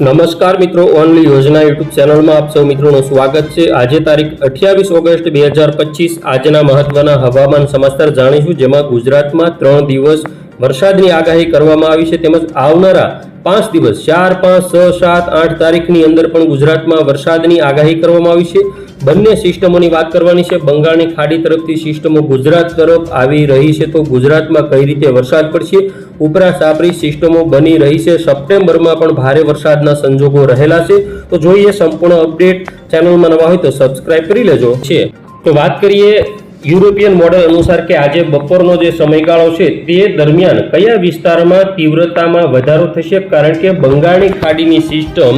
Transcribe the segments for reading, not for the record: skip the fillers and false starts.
નમસ્કાર મિત્રો, ઓનલી યોજના યુટ્યુબ ચેનલમાં આપ સૌ મિત્રોનું સ્વાગત છે। આજે તારીખ 28 ઓગસ્ટ 2025 આજના મહત્વના હવામાન સમાચાર જાણીશું, જેમાં ગુજરાતમાં 3 દિવસ વરસાદની આગાહી કરવામાં આવી છે, તેમજ આવનારા 5 દિવસ 4, 5, 6, 7, 8 તારીખની અંદર પણ ગુજરાતમાં વરસાદની આગાહી કરવામાં આવી છે। બંને સિસ્ટમોની વાત કરવાની છે। બંગાળની ખાડી તરફથી સિસ્ટમો ગુજરાત તરફ આવી રહી છે, તો ગુજરાતમાં કઈ રીતે વરસાદ પડશે, ઉપરા સાપરી સિસ્ટમો બની રહી છે। સપ્ટેમ્બરમાં પણ ભારે વરસાદના સંજોગો રહેલા છે, તો જોઈએ સંપૂર્ણ અપડેટ। ચેનલમાં નવા હોય તો સબસ્ક્રાઇબ કરી લેજો છે। તો વાત કરીએ યુરોપિયન મોડેલ અનુસાર કે આજે બપોરનો જે સમયગાળો છે તે દરમિયાન કયા વિસ્તારમાં તીવ્રતામાં વધારો થશે, કારણ કે બંગાળની ખાડીની સિસ્ટમ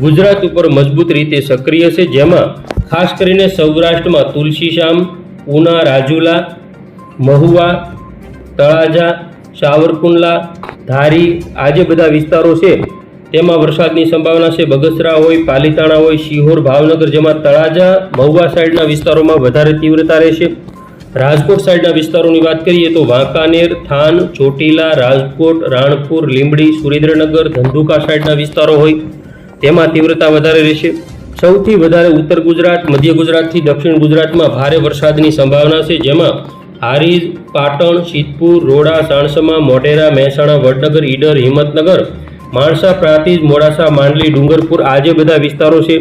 ગુજરાત ઉપર મજબૂત રીતે સક્રિય છે, જેમાં ખાસ કરીને સૌરાષ્ટ્રમાં તુલસીશ્યામ, ઉના, રાજુલા, મહુવા, તળાજા, સાવરકુંડલા, ધારી આ જે બધા વિસ્તારો છે તેમાં વરસાદની સંભાવના છે। બગસરા હોય, પાલીતાણા હોય, શિહોર, ભાવનગર, જેમાં તળાજા, મહુવા સાઈડના વિસ્તારોમાં વધારે તીવ્રતા રહેશે। રાજકોટ સાઈડના વિસ્તારોની વાત કરીએ તો વાંકાનેર, થાન, ચોટીલા, રાજકોટ, રાણપુર, લીંબડી, સુરેન્દ્રનગર, ધંધુકા સાઈડના વિસ્તારો હોય તેમાં તીવ્રતા વધારે રહેશે। સૌથી વધારે ઉત્તર ગુજરાત, મધ્ય ગુજરાતથી દક્ષિણ ગુજરાતમાં ભારે વરસાદની સંભાવના છે, જેમાં હારીજ, પાટણ, સિદ્ધપુર, રોડા, સાણસમા, મોઢેરા, મહેસાણા, વડનગર, ઈડર, હિંમતનગર, માણસા, પ્રાંતિજ, મોડાસા, માંડલી, ડુંગરપુર આ જે બધા વિસ્તારો છે,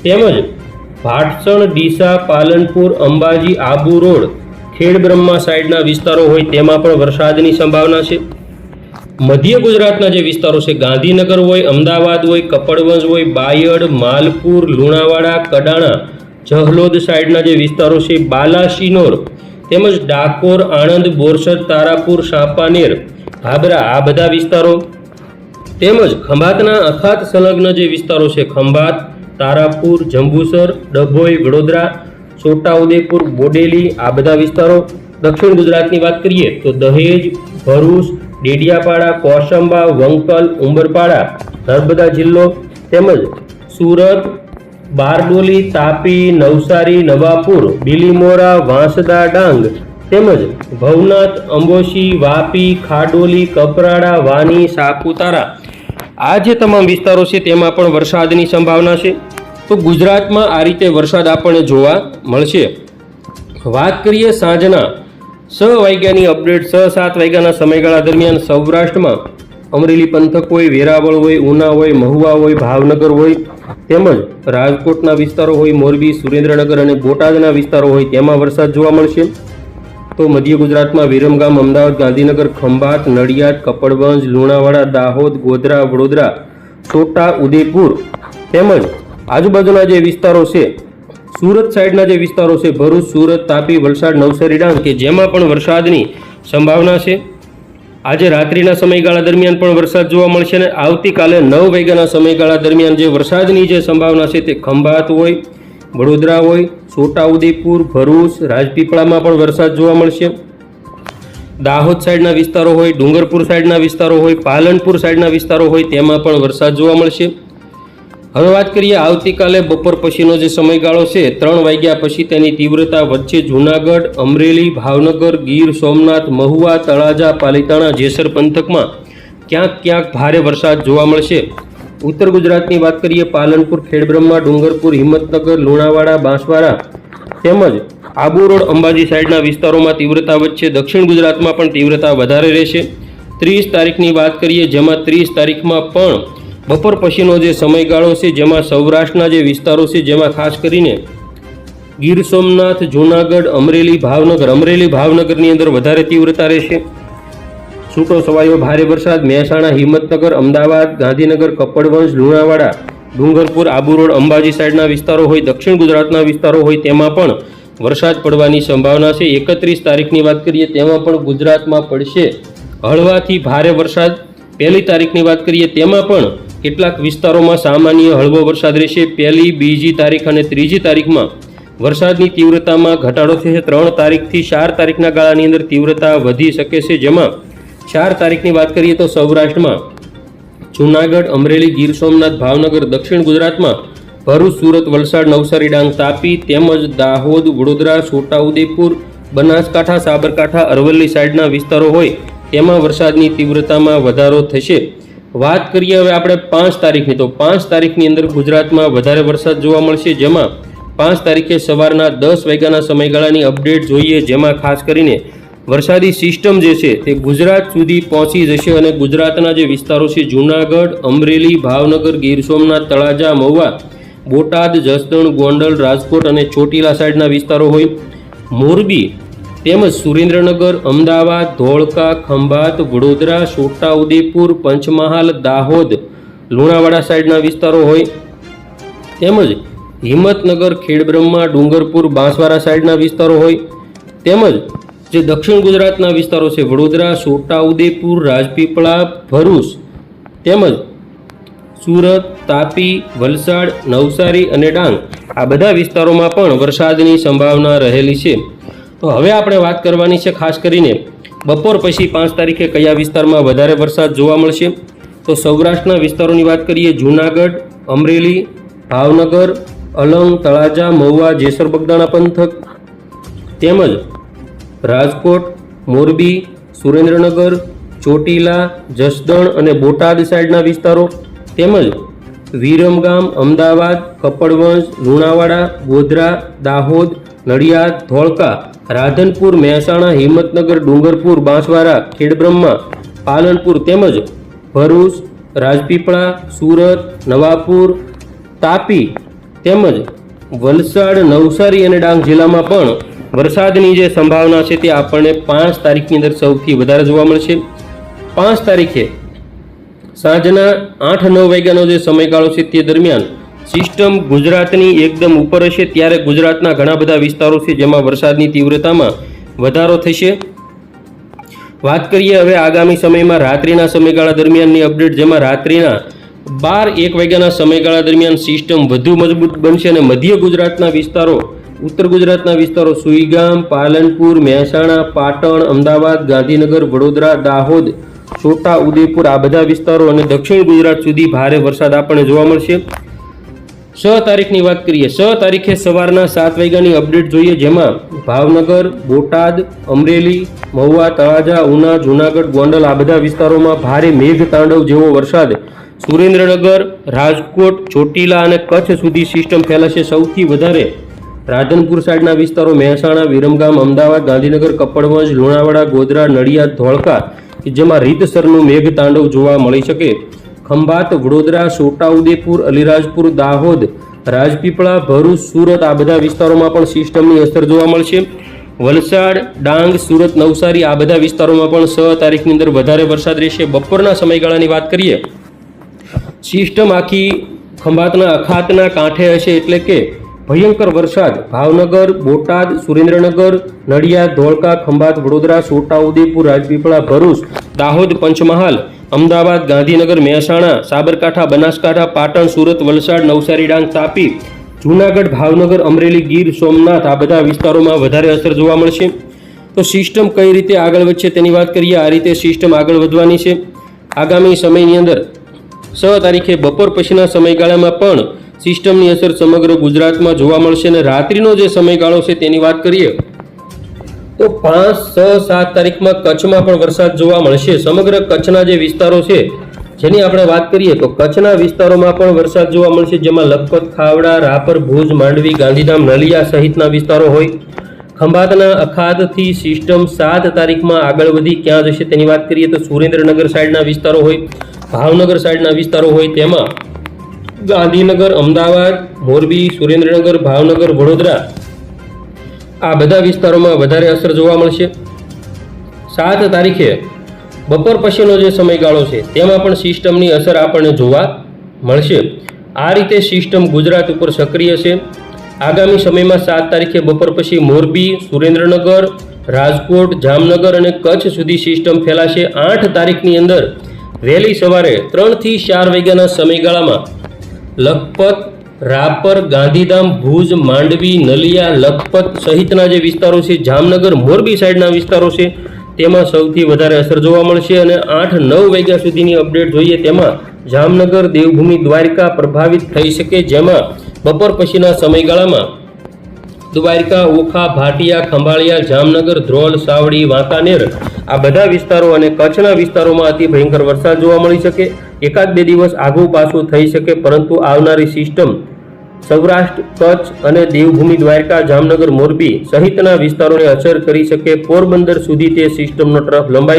તેમજ ભાટસણ, ડીસા, પાલનપુર, અંબાજી, આબુ રોડ, ખેડબ્રહ્મા સાઈડના વિસ્તારો હોય તેમાં પણ વરસાદની સંભાવના છે। મધ્ય ગુજરાતના જે વિસ્તારો છે, ગાંધીનગર હોય, અમદાવાદ હોય, કપડવંજ હોય, બાયડ, માલપુર, લુણાવાડા, કડાણા, જહલોદ સાઈડના જે વિસ્તારો છે, બાલાસિનોર, તેમજ ડાકોર, આણંદ, બોરસદ, તારાપુર, સાપાનેર, ભાબરા આ બધા વિસ્તારો, તેમજ ખંભાતના અખાત સંલગ્ન જે વિસ્તારો છે, ખંભાત, તારાપુર, જંબુસર, ડભોઈ, વડોદરા, છોટાઉદેપુર, બોડેલી આ બધા વિસ્તારો। દક્ષિણ ગુજરાતની વાત કરીએ તો દહેજ, ભરૂચ, ડેડિયાપાડા, કોસંબા, વંકલ, ઉંબરપાડા, નર્મદા જિલ્લો, તેમજ સુરત, બારડોલી, તાપી, નવસારી, નવાપુર, બિલીમોરા, વાંસદા, ડાંગ, તેમજ ભવનાથ, અંબોશી, વાપી, ખાડોલી, કપરાડા, વાની, સાપુતારા આ જે તમામ વિસ્તારો છે તેમાં પણ વરસાદની સંભાવના છે। તો ગુજરાતમાં આ રીતે વરસાદ આપણને જોવા મળશે। વાત કરીએ સાંજના 6 વાગ્યાની અપડેટ। 6-7 વાગ્યાના સમયગાળા દરમિયાન સૌરાષ્ટ્રમાં અમરેલી પંથક હોય, વેરાવળ હોય, ઉના હોય, મહુવા હોય, ભાવનગર હોય, તેમજ રાજકોટના વિસ્તારો હોય, મોરબી, સુરેન્દ્રનગર અને બોટાદના વિસ્તારો હોય તેમાં વરસાદ જોવા મળશે। તો મધ્ય ગુજરાતમાં વિરમગામ, અમદાવાદ, ગાંધીનગર, ખંભાત, નડિયાદ, કપડવંજ, લુણાવાડા, દાહોદ, ગોધરા, વડોદરા, છોટા ઉદેપુર, તેમજ આજુબાજુના જે વિસ્તારો છે, સુરત સાઈડના જે વિસ્તારો છે, ભરૂચ, સુરત, તાપી, વલસાડ, નવસારી, ડાંગ કે જેમાં પણ વરસાદની સંભાવના છે। આજે રાત્રિના સમયગાળા દરમિયાન પણ વરસાદ જોવા મળશે અને આવતીકાલે 9 વાગ્યાના સમયગાળા દરમિયાન જે વરસાદની જે સંભાવના છે તે ખંભાત હોય, વડોદરા હોય, છોટાઉદેપુર, ભરૂચ, રાજપીપળામાં પણ વરસાદ જોવા મળશે। દાહોદ સાઈડના વિસ્તારો હોય, ડુંગરપુર સાઈડના વિસ્તારો હોય, પાલનપુર સાઈડના વિસ્તારો હોય તેમાં પણ વરસાદ જોવા મળશે। હવે વાત કરીએ આવતીકાલે બપોર પછીનો જે સમયગાળો છે, 3 વાગ્યા પછી તેની તીવ્રતા વચ્ચે જૂનાગઢ, અમરેલી, ભાવનગર, ગીર સોમનાથ, મહુવા, તળાજા, પાલીતાણા, જેસર પંથકમાં ક્યાંક ભારે વરસાદ જોવા મળશે। ઉત્તર ગુજરાતની વાત કરીએ પાલનપુર, ખેડબ્રહ્મા, ડુંગરપુર, હિંમતનગર, લુણાવાડા, બાંસવાડા, તેમજ આબુ રોડ, અંબાજી સાઈડના વિસ્તારોમાં તીવ્રતા વચ્ચે દક્ષિણ ગુજરાતમાં પણ તીવ્રતા વધારે રહેશે। 30 તારીખની વાત કરીએ, જેમાં 30 તારીખમાં પણ બપોર પછીનો જે સમયગાળો છે, જેમાં સૌરાષ્ટ્રના જે વિસ્તારો છે, જેમાં ખાસ કરીને ગીર સોમનાથ, જૂનાગઢ, અમરેલી, ભાવનગરની અંદર વધારે તીવ્રતા રહેશે। છૂટો છવાયો ભારે વરસાદ મહેસાણા, હિંમતનગર, અમદાવાદ, ગાંધીનગર, કપડવંજ, લુણાવાડા, ડુંગરપુર, આબુ રોડ, અંબાજી સાઈડના વિસ્તારો હોય, દક્ષિણ ગુજરાતના વિસ્તારો હોય તેમાં પણ વરસાદ પડવાની સંભાવના છે। 31 તારીખની વાત કરીએ તેમાં પણ ગુજરાતમાં પડશે હળવાથી ભારે વરસાદ। 1 તારીખની વાત કરીએ તેમાં પણ કેટલાક વિસ્તારોમાં સામાન્ય હળવો વરસાદ રહેશે। 1, 2 તારીખ અને 3 તારીખમાં વરસાદની તીવ્રતામાં ઘટાડો થશે। 3 તારીખથી 4 તારીખના ગાળાની અંદર તીવ્રતા વધી શકે છે, જેમાં 4 તારીખની વાત કરીએ તો સૌરાષ્ટ્રમાં જૂનાગઢ, અમરેલી, ગીર સોમનાથ, ભાવનગર, દક્ષિણ ગુજરાતમાં ભરૂચ, સુરત, વલસાડ, નવસારી, ડાંગ, તાપી, તેમજ દાહોદ, વડોદરા, છોટાઉદેપુર, બનાસકાંઠા, સાબરકાંઠા, અરવલ્લી સાઈડના વિસ્તારો હોય તેમાં વરસાદની તીવ્રતામાં વધારો થશે। વાત કરીએ હવે આપણે 5 તારીખની, તો 5 તારીખની અંદર ગુજરાતમાં વધારે વરસાદ જોવા મળશે, જેમાં 5 તારીખે સવારના 10 વાગ્યાના સમયગાળાની અપડેટ જોઈએ, જેમાં ખાસ કરીને વરસાદી સિસ્ટમ જે છે તે ગુજરાત સુધી પહોંચી જશે અને ગુજરાતના જે વિસ્તારો છે જૂનાગઢ, અમરેલી, ભાવનગર, ગીર સોમનાથ, તળાજા, મહુવા, બોટાદ, જસદણ, ગોંડલ, રાજકોટ અને ચોટીલા સાઈડના વિસ્તારો હોય, મોરબી તેમજ સુરેન્દ્રનગર, અમદાવાદ, ધોળકા, ખંભાત, વડોદરા, છોટાઉદેપુર, પંચમહાલ, દાહોદ, લુણાવાડા સાઈડના વિસ્તારો હોય, તેમજ હિંમતનગર, ખેડબ્રહ્મા, ડુંગરપુર, બાંસવાડા સાઈડના વિસ્તારો હોય, તેમજ જે દક્ષિણ ગુજરાતના વિસ્તારો છે વડોદરા, છોટાઉદેપુર, રાજપીપળા, ભરૂચ તેમજ સુરત, તાપી, વલસાડ, નવસારી અને ડાંગ આ બધા વિસ્તારોમાં પણ વરસાદની સંભાવના રહેલી છે. તો હવે આપણે વાત કરવાની છે ખાસ કરીને બપોર પછી 5 તારીખે કયા વિસ્તારમાં વધારે વરસાદ જોવા મળશે. તો સૌરાષ્ટ્રના વિસ્તારોની વાત કરીએ, જૂનાગઢ, અમરેલી, ભાવનગર, અલંગ, તળાજા, મહુવા, જેસર બગદાણા પંથક તેમજ રાજકોટ, મોરબી, સુરેન્દ્રનગર, ચોટીલા, જસદણ અને બોટાદ સાઈડના વિસ્તારો તેમજ વિરમગામ, અમદાવાદ, કપડવંજ, લુણાવાડા, ગોધરા, દાહોદ, નડિયાદ, ધોળકા, રાધનપુર, મહેસાણા, હિંમતનગર, ડુંગરપુર, બાંસવાડા, ખેડબ્રહ્મા, પાલનપુર તેમજ ભરૂચ, રાજપીપળા, સુરત, નવાપુર, તાપી તેમજ વલસાડ, નવસારી અને ડાંગ જિલ્લામાં પણ વરસાદની જે સંભાવના છે તે આપણને 5 તારીખની અંદર સૌથી વધારે જોવા મળશે. 5 તારીખે સાંજના 8-9 વાગ્યાનો જે સમયગાળો છે તે દરમિયાન સિસ્ટમ ગુજરાતની એકદમ ઉપર હશે, ત્યારે ગુજરાતના ઘણા બધા વિસ્તારો છે જેમાં વરસાદની તીવ્રતામાં વધારો થશે. વાત કરીએ હવે આગામી સમયમાં રાત્રિના સમયગાળા દરમિયાનની અપડેટ, જેમાં રાત્રિના 12-1 વાગ્યાના સમયગાળા દરમિયાન સિસ્ટમ વધુ મજબૂત બનશે અને મધ્ય ગુજરાતના વિસ્તારો, ઉત્તર ગુજરાતના વિસ્તારો સુઈગામ, પાલનપુર, મહેસાણા, પાટણ, અમદાવાદ, ગાંધીનગર, વડોદરા, દાહોદ, છોટા ઉદેપુર આ બધા વિસ્તારો અને દક્ષિણ ગુજરાત સુધી ભારે વરસાદ આપણને જોવા મળશે. 6 તારીખની વાત કરીએ, 6 તારીખે સવારના 7 વાગ્યાની અપડેટ જોઈએ, જેમાં ભાવનગર, બોટાદ, અમરેલી, મહુવા, તળાજા, ઉના, જૂનાગઢ, ગોંડલ આ બધા વિસ્તારોમાં ભારે મેઘ તાંડવ જેવો વરસાદ, સુરેન્દ્રનગર, રાજકોટ, ચોટીલા અને કચ્છ સુધી સિસ્ટમ ફેલાશે. સૌથી વધારે રાધનપુર સાઈડના વિસ્તારો મહેસાણા, વિરમગામ, અમદાવાદ, ગાંધીનગર, કપડવંજ, લુણાવાડા, ગોધરા, નડિયાદ, ધોળકા કે જેમાં રીતસરનું મેઘ તાંડવ જોવા મળી શકે. ખંભાત, વડોદરા, છોટાઉદેપુર, અલીરાજપુર, દાહોદ, રાજપીપળા, ભરૂચ, સુરત આ બધા વિસ્તારોમાં પણ સિસ્ટમની અસર જોવા મળશે. વલસાડ, ડાંગ, સુરત, નવસારી આ બધા વિસ્તારોમાં પણ 6 તારીખની અંદર વધારે વરસાદ રહેશે. બપોરના સમયગાળાની વાત કરીએ, સિસ્ટમ આખી ખંભાતના અખાતના કાંઠે હશે, એટલે કે ભયંકર વરસાદ ભાવનગર, બોટાદ, સુરેન્દ્રનગર, નડિયાદ, ધોળકા, ખંભાત, વડોદરા, છોટાઉદેપુર, રાજપીપળા, ભરૂચ, દાહોદ, પંચમહાલ, અમદાવાદ, ગાંધીનગર, મહેસાણા, સાબરકાંઠા, બનાસકાંઠા, પાટણ, સુરત, વલસાડ, નવસારી, ડાંગ, તાપી, જૂનાગઢ, ભાવનગર, અમરેલી, ગીર સોમનાથ આ બધા વિસ્તારોમાં વધારે અસર જોવા મળશે. તો સિસ્ટમ કઈ રીતે આગળ વધશે તેની વાત કરીએ. આ રીતે સિસ્ટમ આગળ વધવાની છે. આગામી સમયની અંદર 6 તારીખે બપોર પછીના સમયગાળામાં પણ સિસ્ટમની અસર સમગ્ર ગુજરાતમાં જોવા મળશે અને રાત્રિનો જે સમયગાળો છે તેની વાત કરીએ તો 5, 6, 7 તારીખમાં કચ્છમાં પણ વરસાદ જોવા મળશે. સમગ્ર કચ્છના જે વિસ્તારો છે જેની આપણે વાત કરીએ તો કચ્છના વિસ્તારોમાં પણ વરસાદ જોવા મળશે, જેમાં લખપત, ખાવડા, રાપર, ભુજ, માંડવી, ગાંધીધામ, નલિયા સહિતના વિસ્તારો હોય. ખંભાતના અખાતથી સિસ્ટમ 7 તારીખમાં આગળ વધી ક્યાં જશે તેની વાત કરીએ તો સુરેન્દ્રનગર સાઈડના વિસ્તારો હોય, ભાવનગર સાઈડના વિસ્તારો હોય, તેમાં ગાંધીનગર, અમદાવાદ, મોરબી, સુરેન્દ્રનગર, ભાવનગર, વડોદરા આ બધા વિસ્તારોમાં વધારે અસર જોવા મળશે. 7 તારીખે બપોર પછીનો જે સમયગાળો છે તેમાં પણ સિસ્ટમની અસર આપણને જોવા મળશે. આ રીતે સિસ્ટમ ગુજરાત ઉપર સક્રિય છે. આગામી સમયમાં 7 તારીખે બપોર પછી મોરબી, સુરેન્દ્રનગર, રાજકોટ, જામનગર અને કચ્છ સુધી સિસ્ટમ ફેલાશે. 8 તારીખની અંદર વહેલી સવારે 3 થી 4 વાગ્યાના સમયગાળામાં લખપત, રાપર, ગાંધીધામ, ભુજ, માંડવી, નલિયા, લખપત સહિતના જે વિસ્તારો છે, જામનગર, મોરબી સાઈડના વિસ્તારો છે તેમાં સૌથી વધારે અસર જોવા મળશે અને 8-9 વાગ્યા સુધીની અપડેટ જોઈએ તેમાં જામનગર, દેવભૂમિ, દ્વારકા પ્રભાવિત થઈ શકે, જેમાં બપોર પછીના સમયગાળામાં દ્વારકા, ઓખા, ભાટિયા, ખંભાળિયા, જામનગર, ધ્રોલ, સાવડી, વાંકાનેર આ બધા વિસ્તારો અને કચ્છના વિસ્તારોમાં અતિ ભયંકર વરસાદ જોવા મળી શકે. એકાદ બે દિવસ આગું પાછું થઈ શકે, પરંતુ આવનારી સિસ્ટમ સૌરાષ્ટ્ર, કચ્છ અને દેવભૂમિ દ્વારકા, જામનગર, મોરબી સહિતના વિસ્તારોને અસર કરી શકે. પોરબંદર સુધી તે સિસ્ટમનો ટ્રફ લંબાઈ